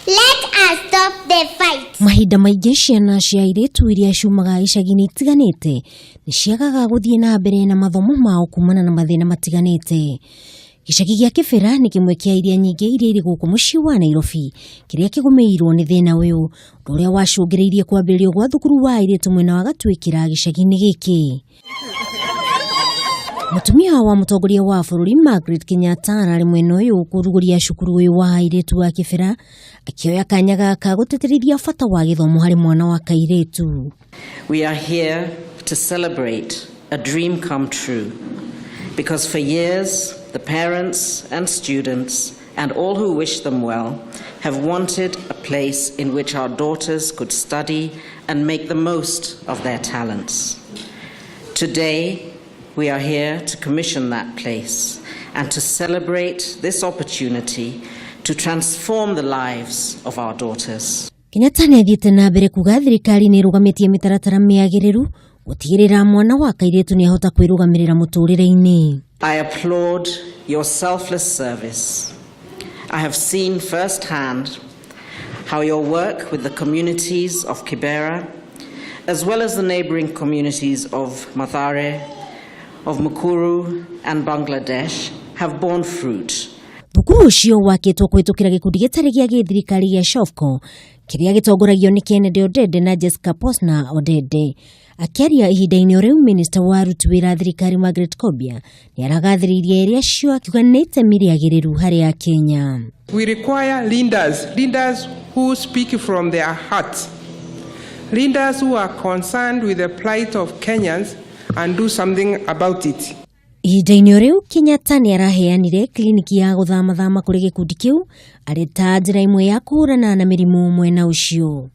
Let us stop the fight. Mahinda maingĩ ciana cia airĩtu iria ciumaga icagi-inĩ itiganĩte nĩ ciagaga gũthiĩ na mbere na mathomo mao kumana na mathĩna matiganĩte. Gĩcagi gĩa Kĩbĩra nĩ kĩmwe kĩa iria nyingĩ iria irĩ gũkũ mũciĩ wa Nairobi kĩrĩa kĩgũmĩirwo nĩ thĩna ũyũ, ũndũ ũrĩa wacũngĩrĩirie kwambĩrĩrio gwa thukuru wa airĩtu mwena wa Gatwĩkĩra gĩcagi-inĩ gĩkĩ. Mũtumia wa mũtongoria wa bũrũri Margaret Kenyatta arĩ mwena ũyũ kũrugũria cukuru ũyũ wa airĩtu wa Kĩbĩra, akĩoya kanya gaka gũtĩtĩrithia bata wa gĩthomo harĩ mwana wa kairĩtu. We are here to celebrate a dream come true, because for years the parents and students and all who wish them well have wanted a place in which our daughters could study and make the most of their talents. Today, we are here to commission that place and to celebrate this opportunity to transform the lives of our daughters. Kenyatta nĩ athiĩte na mbere kuga thirikari nĩ ĩrũgamĩtie mĩtaratara mĩagĩrĩru gũtigĩrĩra mwana wa kairĩtu nĩ ahota kwĩrũgamĩrĩra mũtũrĩre-inĩ. I applaud your selfless service. I have seen firsthand how your work with the communities of Kibera, as well as the neighboring communities of Mathare, of Mukuru and Bangladesh have borne fruit. Thukuru ũcio wakĩtwo kũhĩtũkĩra gĩkundi gĩtarĩ gĩa gĩthirikari gĩa SHOFCO kĩrĩa gĩtongoragio nĩ Kennedy Odede na Jessica Posna Odede. Akĩaria ihinda-inĩ rĩu minista wa aruti wĩra thirikari Margaret Kobia nĩ aragathĩrĩirie iria cio akiuga nĩ itemi rĩagĩrĩru harĩ Akenya. We require leaders who speak from their hearts, leaders who are concerned with the plight of Kenyans and do something about it. Ihinda-inĩ rĩu Kenyatta nĩ araheanire kliniki ya gũthamathama kũrĩ gĩkundi kĩu arĩ ta njĩra ĩmwe ya kũhũrana na mĩrimũ mwena ũcio.